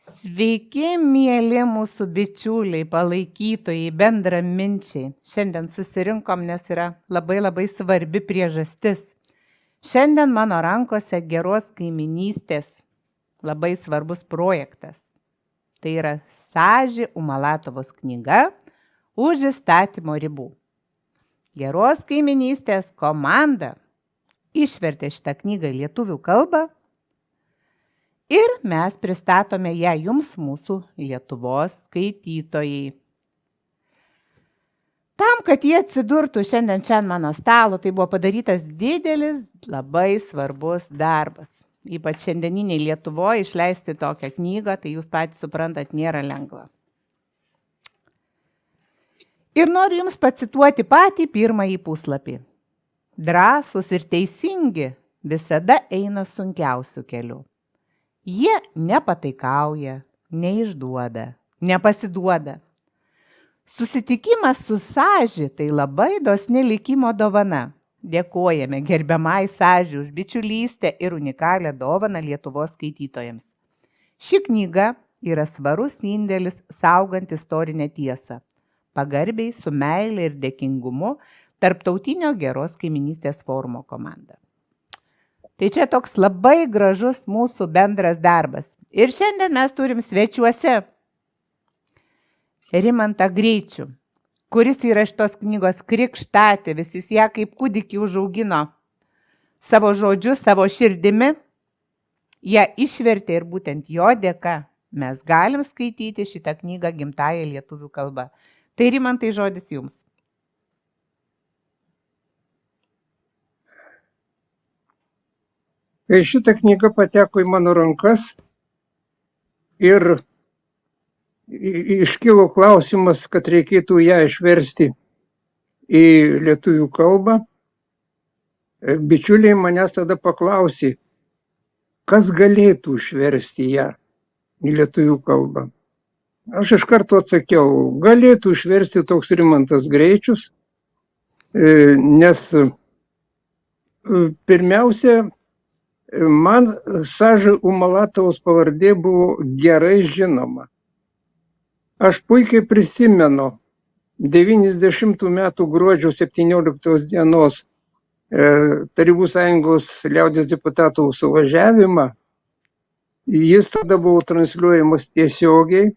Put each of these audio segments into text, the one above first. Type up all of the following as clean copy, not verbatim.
Sveiki, mieli mūsų bičiuliai, palaikytojai, bendraminčiai. Šiandien susirinkom, nes yra labai svarbi priežastis. Šiandien mano rankose geros kaiminystės labai svarbus projektas. Tai yra Saži Umalatovos knyga Už įstatymo ribų. Geros kaiminystės komanda išvertė šitą knygą į lietuvių kalbą ir mes pristatome ją jums, mūsų Lietuvos skaitytojai. Tam, kad jie atsidurtų šiandien čia ant mano stalo, tai buvo padarytas didelis, labai svarbus darbas. Ypač šiandieniniai Lietuvoje išleisti tokią knygą, tai jūs patys suprantat, nėra lengva. Ir noriu jums pacituoti patį pirmąjį puslapį. Drąsūs ir teisingi visada eina sunkiausių kelių. Jie nepataikauja, neišduoda, nepasiduoda. Susitikimas su Saži tai labai dosni likimo dovana. Dėkojame gerbiamai Saži už bičiulystę ir unikalią dovaną Lietuvos skaitytojams. Ši knyga yra svarus indėlis saugant istorinę tiesą, pagarbiai su meile ir dėkingumu Tarptautinio geros kaiminystės forumo komanda. Tai čia toks labai gražus mūsų bendras darbas. Ir šiandien mes turim svečiuose Rimantą Greičių, kuris yra šitos knygos krikštatėvis, jis ją kaip kūdikį užaugino savo žodžiu, savo širdimi, ją išvertė ir būtent jo dėka mes galim skaityti šitą knygą gimtąją lietuvių kalbą. Tai Rimantai, žodis jums. Kai šita knyga pateko į mano rankas ir iškilo klausimas, kad reikėtų ją išversti į lietuvių kalbą, bičiuliai manęs tada paklausė, kas galėtų išversti ją į lietuvių kalbą. Aš iš karto atsakiau, galėtų išversti toks Rimantas Greičius, nes pirmiausia, man Saži Umalatovos pavardė buvo gerai žinoma. Aš puikiai prisimenu 90 metų gruodžio 17 dienos Tarybų Sąjungos liaudies deputatų suvažiavimą. Jis tada buvo transliuojamas tiesiogiai.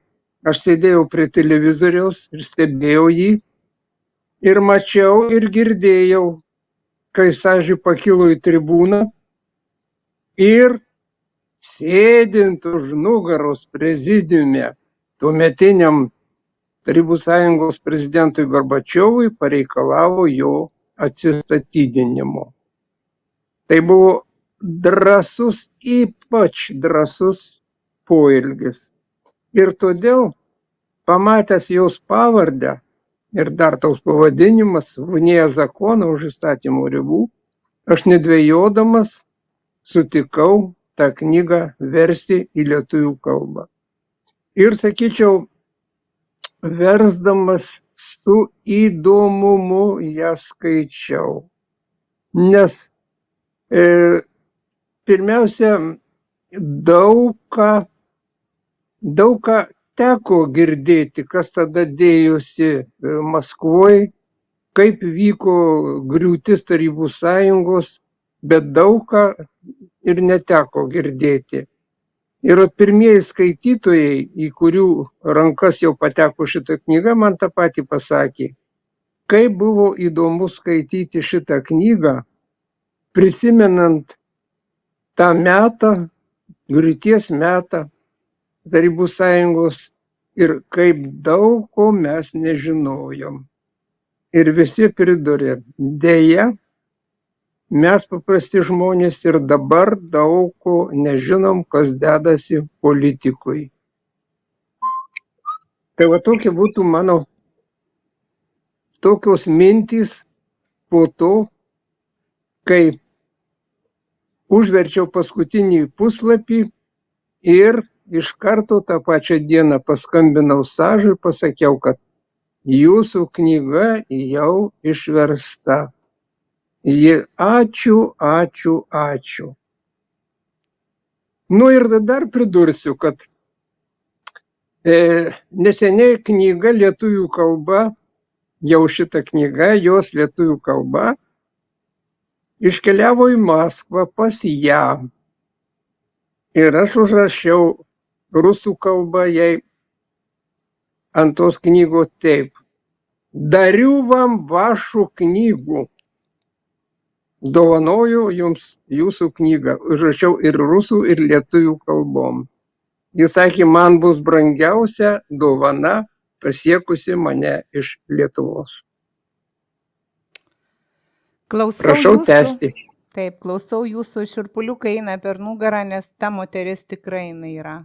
Aš sėdėjau prie televizoriaus ir stebėjau jį. Ir mačiau ir girdėjau, kai Saži pakilo į tribūną. Ir sėdint už nugaros prezidiume tuometiniam Tarybų Sąjungos prezidentui Gorbačiovui pareikalavo jo atsistatydinimo. Tai buvo drąsus, ypač drąsus poelgis. Ir todėl, pamatęs jos pavardę ir dar toks pavadinimas Vnie zakona už įstatymo ribų, aš nedvejodamas sutikau tą knygą versti į lietuvių kalbą. Ir, sakyčiau, versdamas su įdomumu ją skaičiau. Nes pirmiausia, daug ką teko girdėti, kas tada dėjosi Maskvoje, kaip vyko griūtis Tarybų Sąjungos, bet daug ką ir neteko girdėti. Ir pirmieji skaitytojai, į kurių rankas jau pateko šitą knygą, man tą patį pasakė. Kaip buvo įdomu skaityti šitą knygą, prisimenant tą metą, griūties metą Tarybų Sąjungos ir kaip daug ko mes nežinojom. Ir visi pridurė, deja, mes paprasti žmonės ir dabar daug ko nežinom, kas dedasi politikui. Tai va tokie būtų mano tokios mintys po to, kai užverčiau paskutinį puslapį ir iš karto tą pačią dieną paskambinau Sažiui ir pasakiau, kad jūsų knyga jau išversta. Ji ačiū. Nu ir dar pridursiu, kad Neseniai knyga lietuvių kalba, jau šita knyga, jos lietuvių kalba, iškeliavo į Maskvą pas ją. Ir aš užrašiau rusų kalbą jai ant tos knygos taip. Dariu vam vašų knygų. Dovanoju jums jūsų knygą. Užrašiau ir rusų, ir lietuvių kalbom. Jis sakė, man bus brangiausia dovana pasiekusi mane iš Lietuvos. Prašau tęsti. Taip, klausau jūsų, šiurpuliukai eina per nugarą, nes ta moteris tikrai jinai yra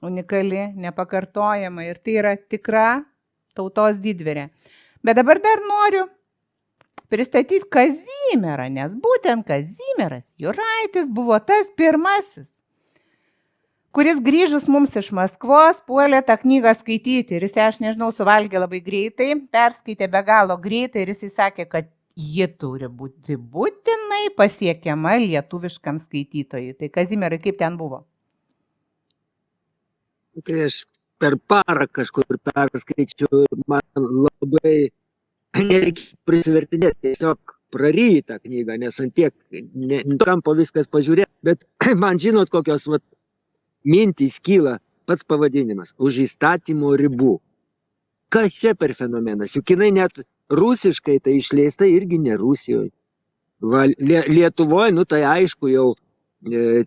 unikali, nepakartojama ir tai yra tikra tautos didvyrė. Bet dabar dar noriu pristatyti Kazimierą, nes būtent Kazimieras Juraitis buvo tas pirmasis, kuris grįžus mums iš Maskvos puolė tą knygą skaityti. Ir jis, aš nežinau, suvalgė labai greitai, perskaitė be galo greitai ir jis sakė, kad ji turi būti būtinai pasiekiama lietuviškam skaitytojui. Tai Kazimierai, kaip ten buvo? Tai aš per parą kažkur perskaičiau ir man labai nereikia prisivertinėti, tiesiog praryji tą knygą, nes ant tiek kampo viskas pažiūrėti, bet man žinot, kokios mintys kyla, pats pavadinimas, už įstatymo ribų. Kas čia per fenomenas? Juk jinai net rusiškai tai išleista irgi ne Rusijoje. Lietuvoje, tai aišku,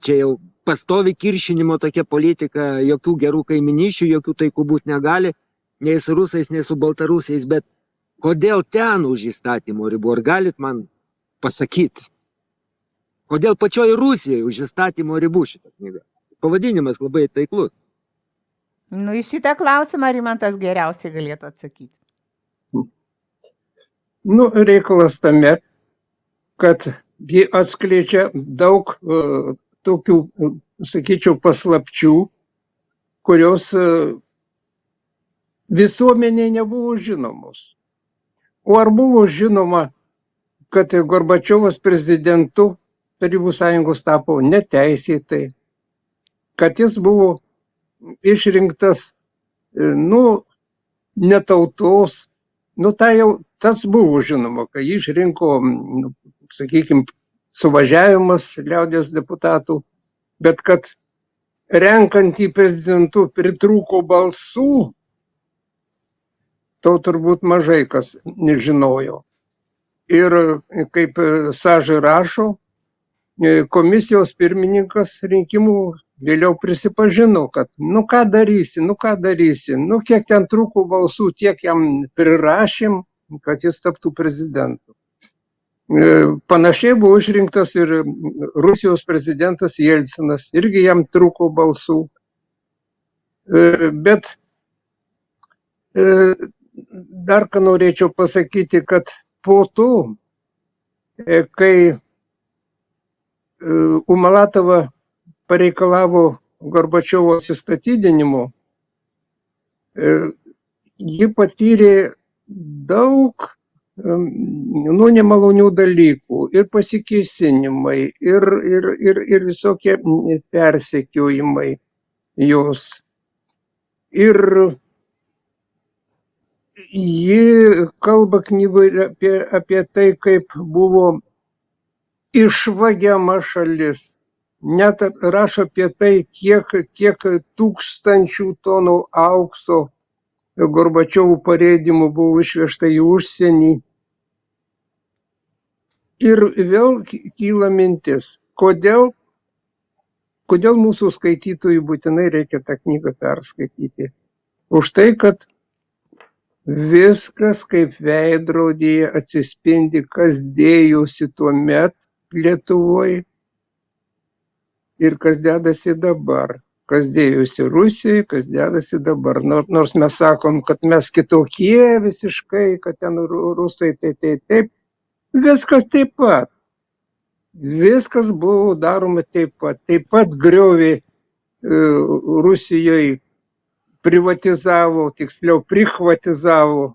čia jau pastovi kiršinimo tokia politika, jokių gerų kaimynyšių, jokių taikų būti negali, nei su rusais, nei su baltarusiais, bet kodėl ten už įstatymo ribų? Ar galit man pasakyti? Kodėl pačioje Rusijoje už įstatymo ribų šitą knygą? Pavadinimas labai taiklus. Į šitą klausimą Rimantas geriausiai galėtų atsakyti. Reikalas tame, kad ji atskleidžia daug tokių, sakyčiau, paslapčių, kurios visuomeniai nebuvo žinomos. O ar buvo žinoma, kad Gorbačiovas prezidentu Tarybų Sąjungos tapo neteisėtai, kad jis buvo išrinktas, ne tautos, tas buvo žinoma, kai išrinko, sakykime, suvažiavimas liaudies deputatų, bet kad renkant į prezidentų pritrūko balsų, to turbūt mažai kas nežinojo. Ir kaip Sažai rašo, komisijos pirmininkas rinkimų vėliau prisipažino, kad ką darysi, kiek ten trūko balsų, tiek jam prirašėm, kad jis taptų prezidentu. Panašiai buvo išrinktas ir Rusijos prezidentas Jelcinas, irgi jam trūko balsų. Bet dar ką norėčiau pasakyti, kad po to, kai Umalatova pareikalavo Gorbačiovo atsistatydinimo, ji patyrė daug nemalonių dalykų, ir pasikėsinimai, ir visokie persekiojimai jos. Ir ji kalba knygoje apie tai, kaip buvo išvagiama šalis. Net rašo apie tai, kiek tūkstančių tonų aukso Gorbačiovų parėdimų buvo išvežta į užsienį. Ir vėl kyla mintis, kodėl mūsų skaitytojui būtinai reikia tą knygą perskaityti. Už tai, kad viskas kaip veidrodyje atsispindi, kas dėjosi tuomet Lietuvoje ir kas dedasi dabar. Kas dėjosi Rusijoje, kas dedasi dabar. Nors mes sakom, kad mes kitokie visiškai, kad ten rusai taip. Viskas taip pat. Viskas buvo daroma taip pat. Taip pat griovė Rusijoje, privatizavo, tiksliau prichvatizavo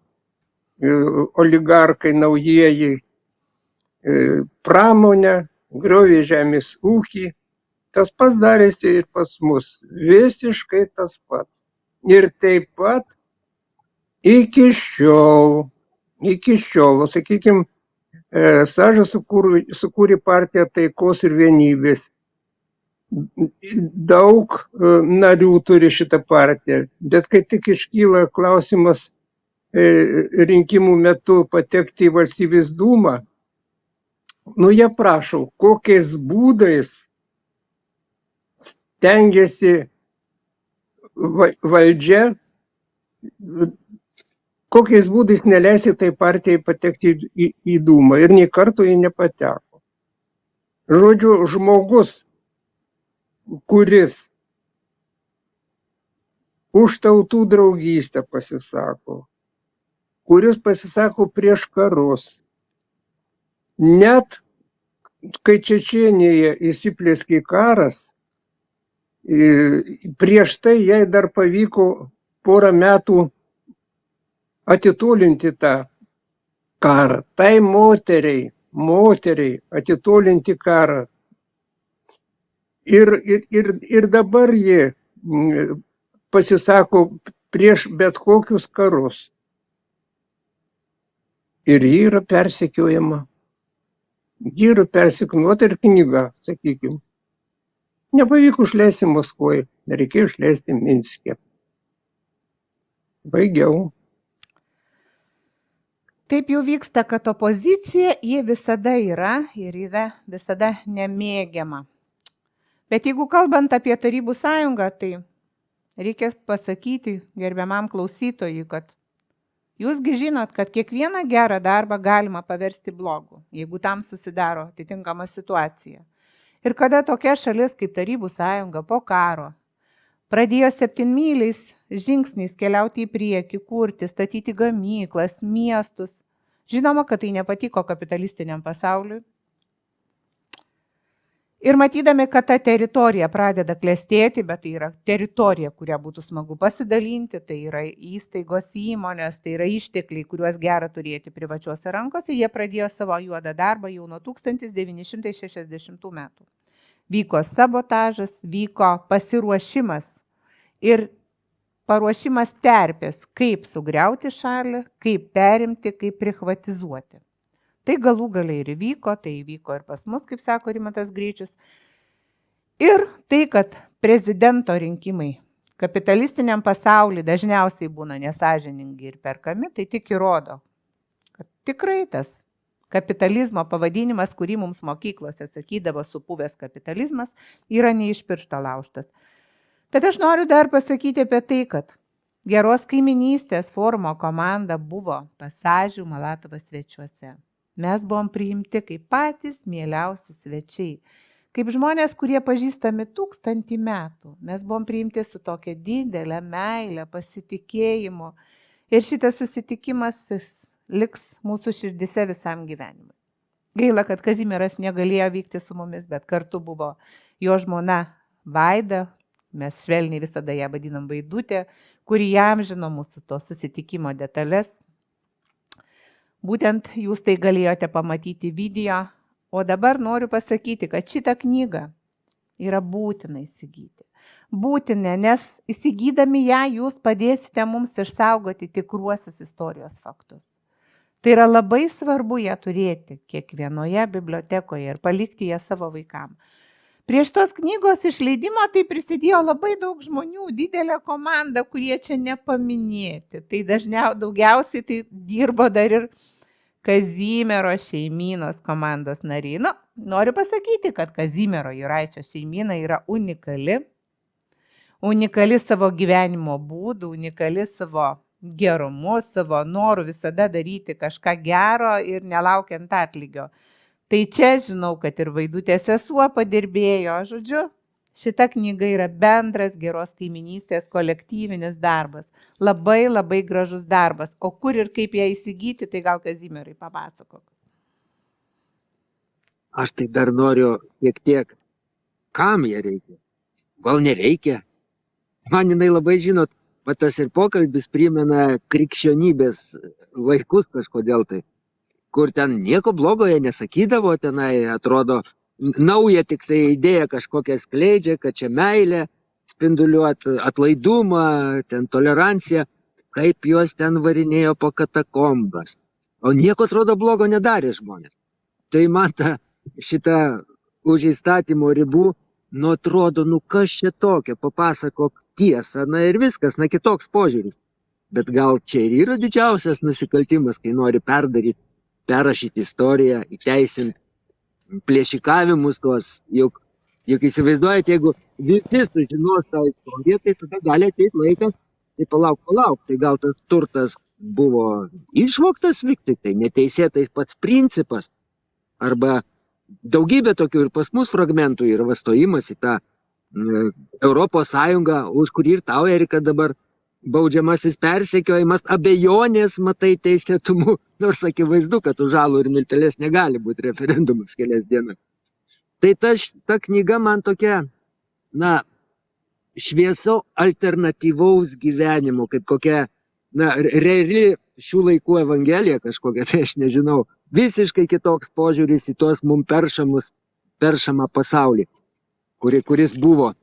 oligarkai naujieji pramonę, griovė žemės ūkį. Tas pats darėsi ir pas mus. Visiškai tas pats. Ir taip pat iki šiol, sakykime, Sąžas sukūrė partiją taikos ir vienybės. Daug narių turi šitą partiją, bet kai tik iškyla klausimas rinkimų metu patekti į valstybės dūmą, jie prašo, kokiais būdais stengiasi valdžia, kokiais būdais neleisi tai partijai patekti į dūmą. Ir nei karto jie nepateko. Žodžiu, žmogus, kuris už tautų draugystę pasisako, kuris pasisako prieš karus, net kai Čečėnijoje įsiplieskė karas, prieš tai jai dar pavyko porą metų atitolinti tą karą. Tai moteriai atitolinti karą. Ir dabar jie pasisako prieš bet kokius karus. Ir ji yra persekiojama. Ji yra persekiojama ir knyga, sakykime. Nepavyko išleisti Maskvoje, nereikėjo išleisti Minske. Baigiau. Taip jau vyksta, kad opozicija ji visada yra ir yra visada nemėgiama. Bet jeigu kalbant apie Tarybų sąjungą, tai reikia pasakyti gerbiamam klausytojui, kad jūsgi žinot, kad kiekvieną gerą darbą galima paversti blogu, jeigu tam susidaro atitinkama situacija. Ir kada tokia šalis kaip Tarybų sąjunga po karo pradėjo 7-myliais žingsniais keliauti į priekį, kurti, statyti gamyklas, miestus, žinoma, kad tai nepatiko kapitalistiniam pasauliui. Ir matydami, kad ta teritorija pradeda klestėti, bet tai yra teritorija, kurią būtų smagu pasidalinti, tai yra įstaigos, įmonės, tai yra ištekliai, kuriuos gera turėti privačiuose rankose, jie pradėjo savo juodą darbą jau nuo 1960 metų. Vyko sabotažas, vyko pasiruošimas ir paruošimas terpės, kaip sugriauti šalį, kaip perimti, kaip privatizuoti. Tai galų galiai ir įvyko, tai įvyko ir pas mus, kaip sako Rimantas Greičius. Ir tai, kad prezidento rinkimai kapitalistiniam pasauliu dažniausiai būna nesąžiningi ir perkami, tai tik įrodo, kad tikrai tas kapitalizmo pavadinimas, kurį mums mokyklose sakydavo supuvęs kapitalizmas, yra ne iš piršto laužtas. Bet aš noriu dar pasakyti apie tai, kad Geros kaiminystės forumo komanda buvo pas Sąžių Malatovą svečiuose. Mes buvom priimti kaip patys mieliausi svečiai, kaip žmonės, kurie pažįstami 1000 metų. Mes buvom priimti su tokia didelė meilė, pasitikėjimu. Ir šitas susitikimas liks mūsų širdise visam gyvenimui. Gaila, kad Kazimieras negalėjo vykti su mumis, bet kartu buvo jo žmona Vaida, mes švelniai visada ją vadinam Vaidutė, kuri įamžino mūsų to susitikimo detalės. Būtent jūs tai galėjote pamatyti video, o dabar noriu pasakyti, kad šitą knygą yra būtina įsigyti. Būtina, nes įsigydami ją jūs padėsite mums išsaugoti tikruosius istorijos faktus. Tai yra labai svarbu ją turėti kiekvienoje bibliotekoje ir palikti ją savo vaikams. Prieš tos knygos išleidimo tai prisidėjo labai daug žmonių, didelė komanda, kurie čia nepaminėti. Tai daugiausiai tai dirbo dar ir Kazimiero šeimynos komandos nariai. Noriu pasakyti, kad Kazimiero Juraičio šeimyna yra unikali savo gyvenimo būdų, unikali savo gerumu, savo noru visada daryti kažką gero ir nelaukiant atlygio. Tai čia žinau, kad ir Vaidutės sesuo padirbėjo. Žodžiu, šita knyga yra bendras Geros kaiminystės kolektyvinis darbas. Labai, labai gražus darbas. O kur ir kaip ją įsigyti, tai gal Kazimierai papasakok. Aš tai dar noriu tiek, kam ją reikia. Gal nereikia. Man jinai labai, žinot, tas ir pokalbis primena krikščionybės laikus kažkodėl tai, kur ten nieko blogo jie nesakydavo, tenai atrodo nauja tik tai idėja kažkokia skleidžia, kad čia meilė, spinduliuoti atlaidumą, ten toleranciją, kaip juos ten varinėjo po katakombas. O nieko atrodo blogo nedarė žmonės. Tai man šita už įstatymo ribų, atrodo, kas čia tokio, papasakok tiesą, ir viskas, kitoks požiūris. Bet gal čia ir yra didžiausias nusikaltimas, kai nori perrašyti istoriją, įteisinti plėšikavimus tuos, juk įsivaizduojate, jeigu visi sužinos tą istoriją, tai tada gali ateiti laikas, tai palauk, tai gal tas turtas buvo išvogtas vykti, tai neteisėtais pats principas, arba daugybė tokių ir pas mus fragmentų yra vastojimas į tą Europos Sąjungą, už kurį ir tau, Erika, dabar baudžiamasis persekiojimas, abejonės matai teisėtumu, nors akivaizdu, kad už alų ir milteles negali būti referendumas kelias dienas. Tai ta knyga man tokia, švieso alternatyvaus gyvenimo, kaip kokia, reali šių laikų evangelija kažkokia, tai aš nežinau, visiškai kitoks požiūris į tuos mums peršamą pasaulį, kuris buvo.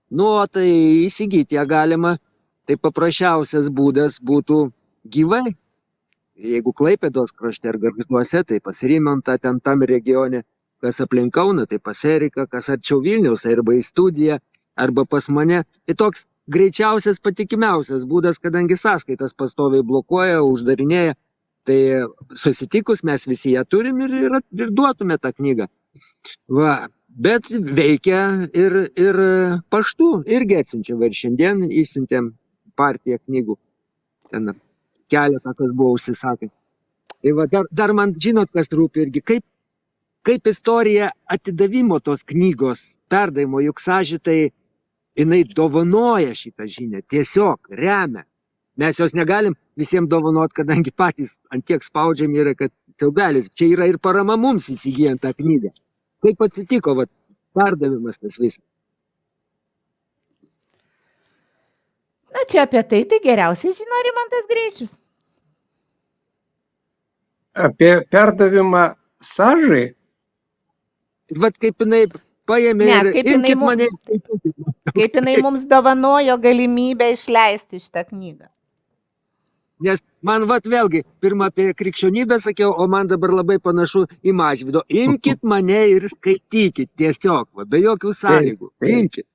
Tai įsigyti ją galima, tai paprasčiausias būdas būtų gyvai. Jeigu Klaipėdos krašte ar Gargžduose, tai pas Rimantą ten tam regione, kas aplink Kauną, tai pas Eriką, kas arčiau Vilniaus, arba į studiją, arba pas mane. Tai toks greičiausias, patikimiausias būdas, kadangi sąskaitas pastoviai blokuoja, uždarinėja, tai susitikus mes visi ją turim ir duotume tą knygą. Bet veikia ir paštu, irgi atsiunčiam, ir šiandien išsiuntėm partiją knygų, ten keletą, kas buvo užsisakę. Tai dar man, žinot, kas rūpi irgi, kaip istorija atidavimo tos knygos perdavimo, juk Sąžytai, jinai dovanoja šitą žinią, tiesiog remia. Mes jos negalim visiems dovanot, kadangi patys antiek spaudžiami yra, kad siaubelis. Čia yra ir parama mums įsigijant tą knygą. Kaip atsitiko, perdavimas tas visas? Čia apie tai geriausiai žino Rimantas Greičius. Apie perdavimą Sąžai? Kaip jinai paėmė imkit mane. Kaip jinai mums dovanojo galimybę išleisti šitą knygą. Nes man vėlgi, pirmą apie krikščionybę sakiau, o man dabar labai panašu į Mažvydo. Imkit mane ir skaitykit tiesiog, be jokių sąlygų. Imkit.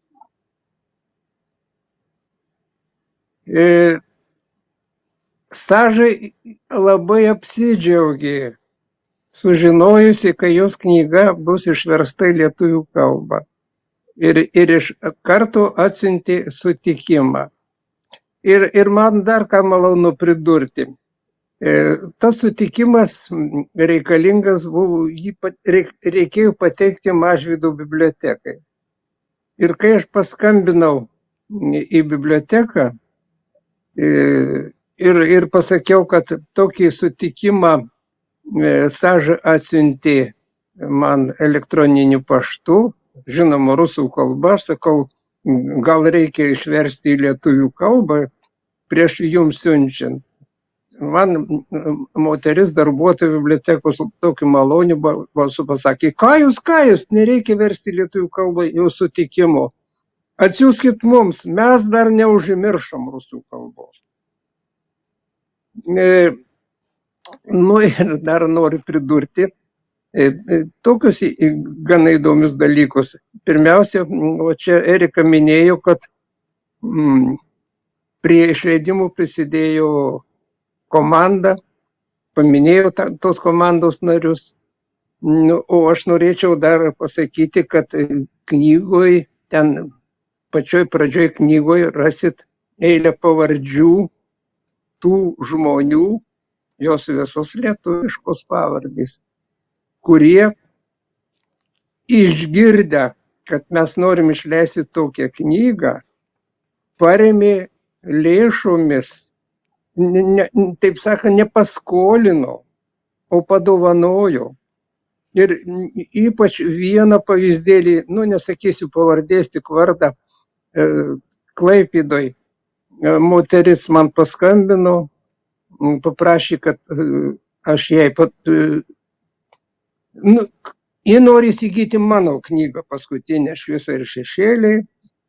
Sąžai labai apsidžiaugė, sužinojusi, kai jos knyga bus išversta į lietuvių kalbą. Ir iš karto atsiuntė sutikimą. Ir man dar ką malonu pridurti. Tas sutikimas reikalingas buvo, reikėjo pateikti Mažvydo bibliotekai. Ir kai aš paskambinau į biblioteką ir pasakiau, kad tokį sutikimą Sąža atsiuntė man elektroniniu paštu, žinoma, rusų kalba, aš sakau, gal reikia išversti į lietuvių kalbą prieš jums siunčiant. Man moteris darbuotoja bibliotekos tokį malonių balsų pasakė, ką jūs, nereikia versti į lietuvių kalbą, jau sutikimo. Atsiųskit mums, mes dar neužmiršom rusų kalbos. Ir dar noriu pridurti tokius gana įdomius dalykus. Pirmiausia, čia Erika minėjo, kad prie išleidimų prisidėjo komanda, paminėjau tos komandos narius. O aš norėčiau dar pasakyti, kad knygoje, ten pačioj pradžioj knygoje rasit eilę pavardžių tų žmonių, jos visos lietuviškos pavardės, kurie išgirdę, kad mes norim išleisti tokią knygą, parėmė lėšomis, taip sakant, nepaskolino, o padovanojo. Ir ypač vieną pavyzdėlį, nesakysiu pavardės, tik vardą, Klaipėdoj moteris man paskambino, paprašė, kad aš jai ji nori įsigyti mano knygą paskutinę Šviesa ir šešėliai,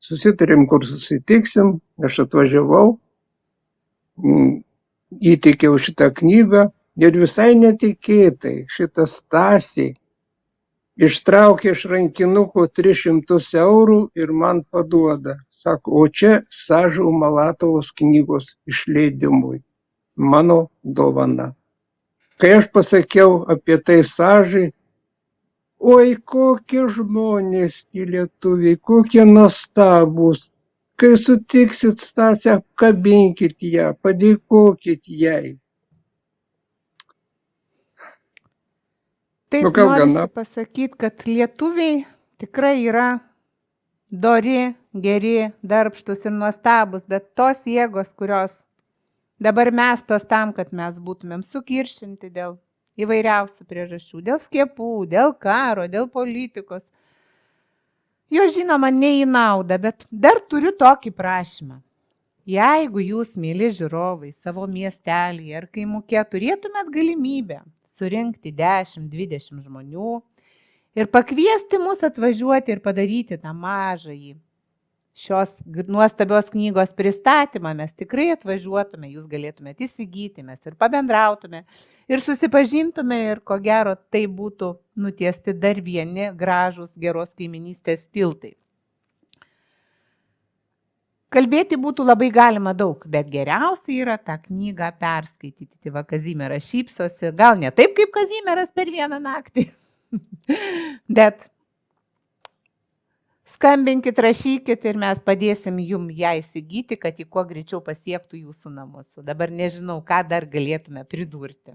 susitarėm, kur susitiksim, aš atvažiavau, įteikiau šitą knygą ir visai netikėtai šitą Stasį ištraukė iš rankinuko 300 eurų ir man paduoda. Sako, o čia Sažo Malatovos knygos išleidimui. Mano dovana. Kai aš pasakiau apie tai Sažai, oi, kokie žmonės tie lietuviai, kokie nuostabūs. Kai sutiksit Stasę, apkabinkit ją, padėkokit jai. Taip Nu, gal norisi gana. pasakyti, kad lietuviai tikrai yra dori, geri, darbštus ir nuostabus, bet tos jėgos, kurios dabar mestos tam, kad mes būtumėm sukiršinti dėl įvairiausių priežasčių, dėl skiepų, dėl karo, dėl politikos, jo žinoma ne į naudą, bet dar turiu tokį prašymą. Jeigu jūs, mėly žiūrovai, savo miestelį ar kaimuke turėtumėt galimybę surinkti 10-20 žmonių ir pakviesti mus atvažiuoti ir padaryti tą mažąjį šios nuostabios knygos pristatymą, mes tikrai atvažiuotume, jūs galėtumėte įsigyti, mes ir pabendrautume, ir susipažintume, ir ko gero tai būtų nutiesti dar vieni gražūs geros kaiminystės tiltai. Kalbėti būtų labai galima daug, bet geriausia yra tą knygą perskaityti. Tai va, Kazimieras šypsosi, gal ne taip kaip Kazimieras per vieną naktį, bet skambinkit, rašykit ir mes padėsim jums ją įsigyti, kad ji kuo greičiau pasiektų jūsų namus. O dabar nežinau, ką dar galėtume pridurti.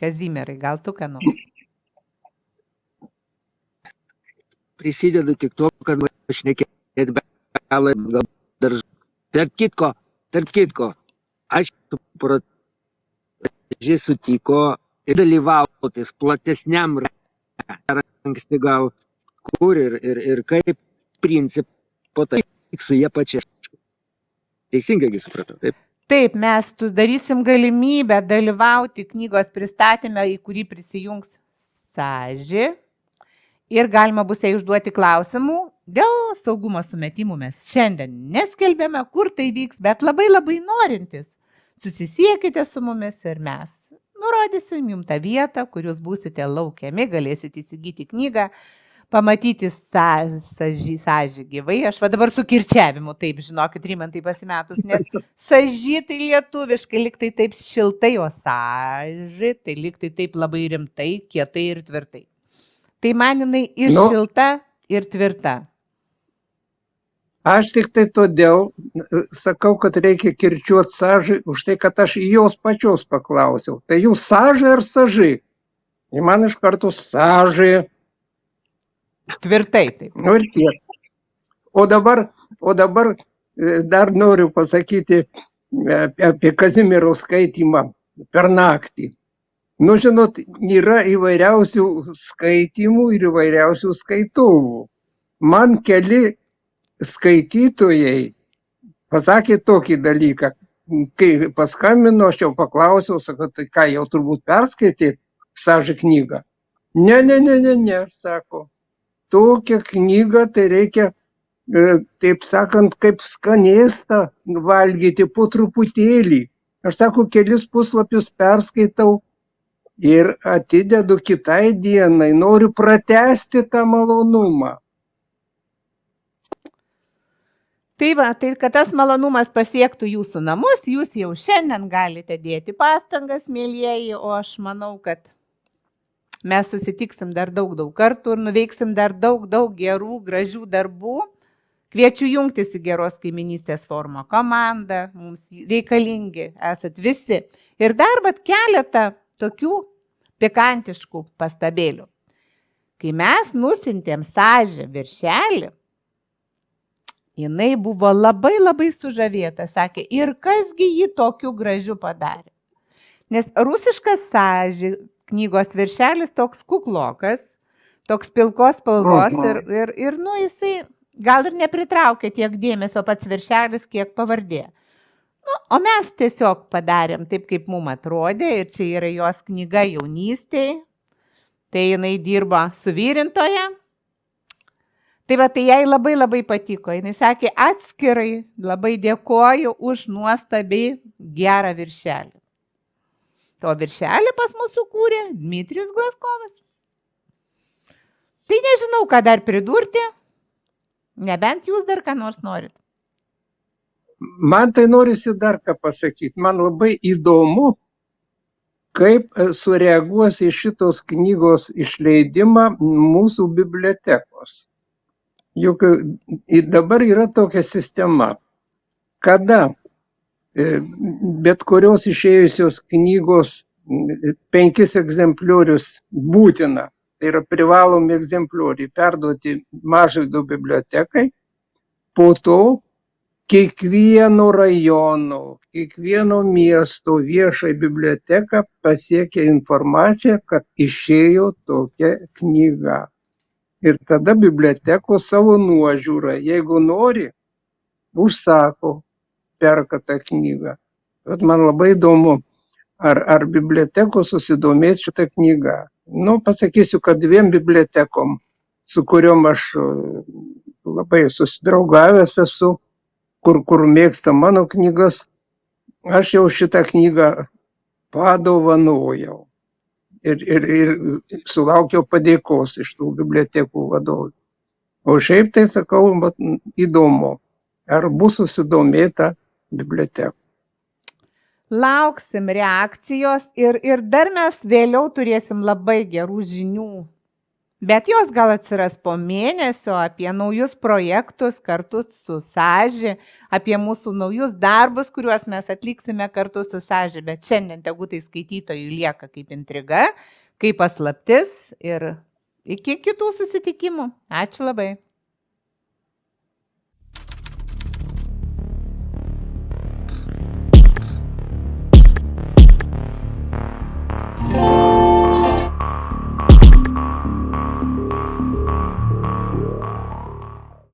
Kazimierai, gal tu ką nors? Prisidedu tik to, kad aš šnekėt be galo, gal dar. Tarp kitko, aš pradžiai sutiko ir dalyvautis platesniam anksti gal kur ir kaip principo tai su jie pačia. Teisingai supratau, taip? Taip, mes darysim galimybę dalyvauti knygos pristatyme, į kurį prisijungs Saži. Ir galima bus jai užduoti klausimų. Dėl saugumo sumetimų mes šiandien neskelbėme, kur tai vyks, bet labai norintis. Susisiekite su mumis ir mes nurodysim jums tą vietą, kur jūs būsite laukiami, galėsite įsigyti knygą, pamatyti Sažį gyvai. Aš va dabar su kirčiavimu, taip, žinokit, Rimantai pasimetus, nes Saži tai lietuviškai, lyg tai taip šiltai, o Saži tai lyg tai taip labai rimtai, kietai ir tvirtai. Tai man jinai ir šilta, ir tvirta. Aš tik tai todėl sakau, kad reikia kirčiuoti Sažį, už tai, kad aš jos pačios paklausiau. Tai jūs Sažį ar Saži? Ir man iš karto Sažį. Tvirtai taip. Nu ir tiek. O dabar dar noriu pasakyti apie Kazimiero skaitymą per naktį. Nu, žinot, yra įvairiausių skaitimų ir įvairiausių skaitovų. Man keli skaitytojai pasakė tokį dalyką, kai paskambino, aš jau paklausiau, sakau, tai ką, jau turbūt perskaitėt Sažį knygą? Ne, sako, tokią knygą tai reikia, taip sakant, kaip skanėstą valgyti po truputėlį. Aš sako, kelis puslapius perskaitau ir atidedu kitai dienai, noriu pratęsti tą malonumą. Tai va, tai kad tas malonumas pasiektų jūsų namus, jūs jau šiandien galite dėti pastangas, mėlyjeji, o aš manau, kad mes susitiksim dar daug kartų ir nuveiksim dar daug gerų, gražių darbų. Kviečiu jungtis į geros kaiminystės forumo komandą, mums reikalingi esat visi. Ir dar vat keletą tokių pikantiškų pastabėlių. Kai mes nusintėm Sažį viršelį, jinai buvo labai sužavėta, sakė, ir kasgi jį tokiu gražiu padarė. Nes rusiškas Sažį knygos viršelis toks kuklokas, toks pilkos spalvos ir nu, jisai gal ir nepritraukė tiek dėmesio pats viršelis, kiek pavardė. Nu, o mes tiesiog padarėm taip, kaip mums atrodė, ir čia yra jos knyga jaunystėje, tai jinai dirbo suvirintoje. Tai va, tai jai labai patiko. Jis sakė, atskirai labai dėkoju už nuostabiai gerą viršelį. To viršelį pas mus sukūrė Dmitrijus Glaskovas. Tai nežinau, ką dar pridurti, nebent jūs dar ką nors norit. Man tai norisi dar ką pasakyti. Man labai įdomu, kaip sureaguos į šitos knygos išleidimą mūsų bibliotekos. Juk dabar yra tokia sistema, kada bet kurios išėjusios knygos 5 egzempliorius būtina, tai yra privalomi egzemplioriai, perduoti Mažvydo bibliotekai, po to kiekvieno rajono, kiekvieno miesto viešai biblioteką pasiekia informacija, kad išėjo tokia knyga. Ir tada bibliotekos savo nuožiūrą, jeigu nori, užsako, perka tą knygą. Bet man labai įdomu, ar bibliotekos susidomės šitą knygą. Pasakysiu, kad 2 bibliotekom, su kuriuom aš labai susidraugavęs esu, kur mėgsta mano knygas, aš jau šitą knygą padovanojau. Ir sulaukiau padėkos iš tų bibliotekų vadovų. O šiaip tai sakau, įdomu, ar bus susidomėta biblioteka. Lauksim reakcijos ir dar mes vėliau turėsim labai gerų žinių. Bet jos gal atsiras po mėnesio apie naujus projektus kartu su Saži, apie mūsų naujus darbus, kuriuos mes atliksime kartu su Saži. Bet šiandien tegu tai skaitytojui lieka kaip intriga, kaip paslaptis ir iki kitų susitikimų. Ačiū labai.